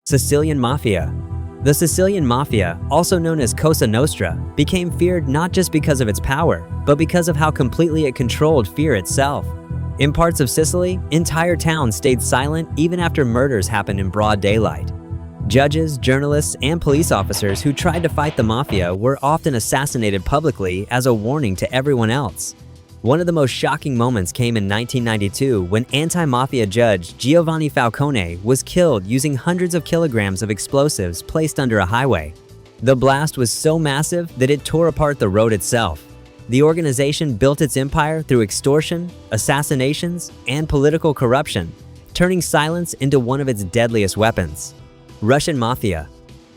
Sicilian Mafia. The Sicilian Mafia, also known as Cosa Nostra, became feared not just because of its power, but because of how completely it controlled fear itself. In parts of Sicily, entire towns stayed silent even after murders happened in broad daylight. Judges, journalists, and police officers who tried to fight the mafia were often assassinated publicly as a warning to everyone else. One of the most shocking moments came in 1992 when anti-mafia judge Giovanni Falcone was killed using hundreds of kilograms of explosives placed under a highway. The blast was so massive that it tore apart the road itself. The organization built its empire through extortion, assassinations, and political corruption, turning silence into one of its deadliest weapons. Russian Mafia.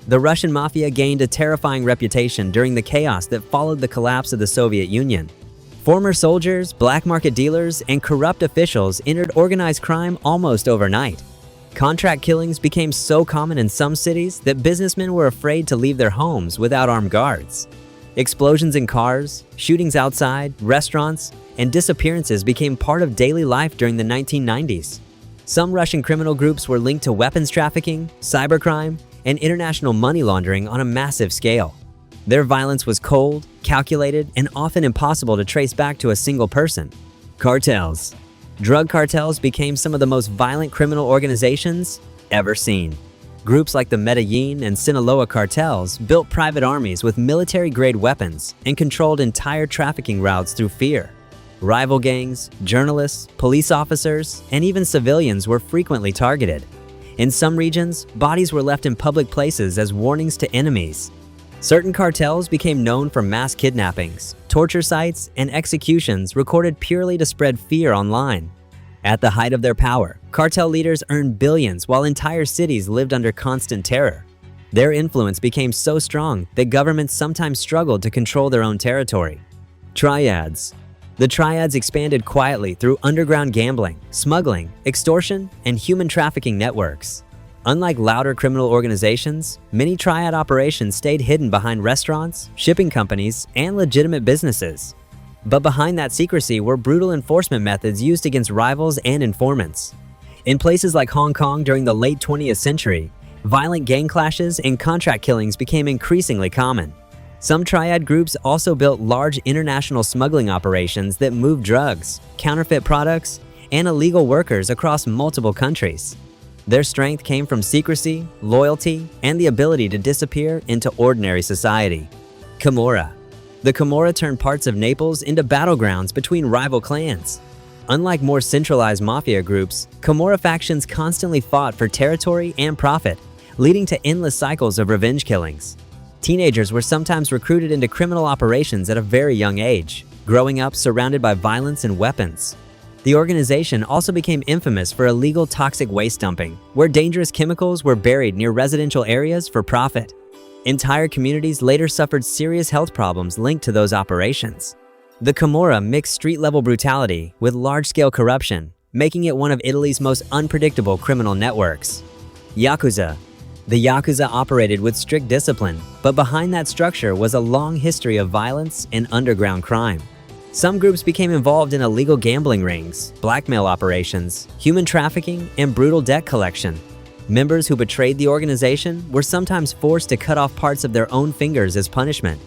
The Russian Mafia gained a terrifying reputation during the chaos that followed the collapse of the Soviet Union. Former soldiers, black market dealers, and corrupt officials entered organized crime almost overnight. Contract killings became so common in some cities that businessmen were afraid to leave their homes without armed guards. Explosions in cars, shootings outside, restaurants, and disappearances became part of daily life during the 1990s. Some Russian criminal groups were linked to weapons trafficking, cybercrime, and international money laundering on a massive scale. Their violence was cold, calculated, and often impossible to trace back to a single person. Cartels. Drug cartels became some of the most violent criminal organizations ever seen. Groups like the Medellin and Sinaloa cartels built private armies with military-grade weapons and controlled entire trafficking routes through fear. Rival gangs, journalists, police officers, and even civilians were frequently targeted. In some regions, bodies were left in public places as warnings to enemies. Certain cartels became known for mass kidnappings, torture sites, and executions recorded purely to spread fear online. At the height of their power, cartel leaders earned billions while entire cities lived under constant terror. Their influence became so strong that governments sometimes struggled to control their own territory. Triads. The Triads expanded quietly through underground gambling, smuggling, extortion, and human trafficking networks. Unlike louder criminal organizations, many triad operations stayed hidden behind restaurants, shipping companies, and legitimate businesses. But behind that secrecy were brutal enforcement methods used against rivals and informants. In places like Hong Kong during the late 20th century, violent gang clashes and contract killings became increasingly common. Some triad groups also built large international smuggling operations that moved drugs, counterfeit products, and illegal workers across multiple countries. Their strength came from secrecy, loyalty, and the ability to disappear into ordinary society. Camorra. The Camorra turned parts of Naples into battlegrounds between rival clans. Unlike more centralized mafia groups, Camorra factions constantly fought for territory and profit, leading to endless cycles of revenge killings. Teenagers were sometimes recruited into criminal operations at a very young age, growing up surrounded by violence and weapons. The organization also became infamous for illegal toxic waste dumping, where dangerous chemicals were buried near residential areas for profit. Entire communities later suffered serious health problems linked to those operations. The Camorra mixed street-level brutality with large-scale corruption, making it one of Italy's most unpredictable criminal networks. Yakuza. The Yakuza operated with strict discipline, but behind that structure was a long history of violence and underground crime. Some groups became involved in illegal gambling rings, blackmail operations, human trafficking, and brutal debt collection. Members who betrayed the organization were sometimes forced to cut off parts of their own fingers as punishment.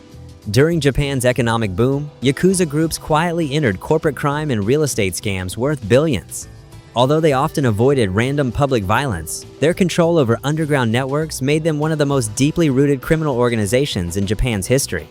During Japan's economic boom, Yakuza groups quietly entered corporate crime and real estate scams worth billions. Although they often avoided random public violence, their control over underground networks made them one of the most deeply rooted criminal organizations in Japan's history.